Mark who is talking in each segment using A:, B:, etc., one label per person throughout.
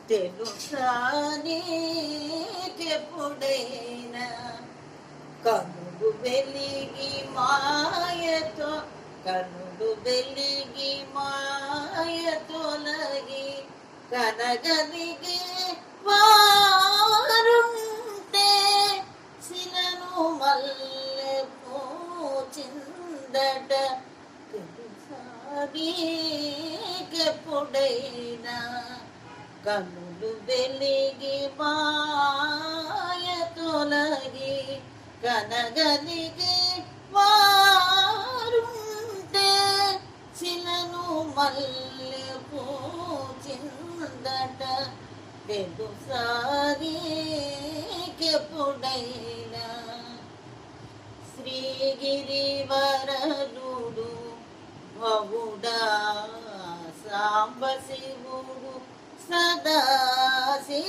A: తెలుసా నీకెప్పుడైనా కనులు వెలిగి మాయతో కనులు వెలిగి మాయ తొలగి కనగలిగే వారుంటే శిలను మల్లె పూచిందట తెలుసా నీకెప్పుడైనా కనులు వెలిగి మాయ తొలగి కనగలిగే వారుంటే శిలను మల్లె పూచిందట తెలుసా నీకెప్పుడైనా శ్రీగిరివరలుడు భవుడా సాంబశివుడు సదాశివుడు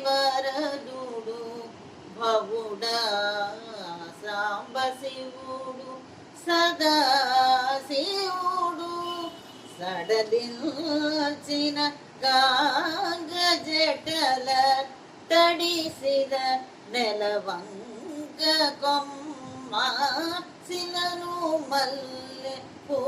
A: శ్రీగిరివరలుడు భవుడా సాంబశివుడు సదాశివుడు సడలించిన గాంగజటల తడిసిన నెలవంక కొమ్మ శిలను మల్లె పూ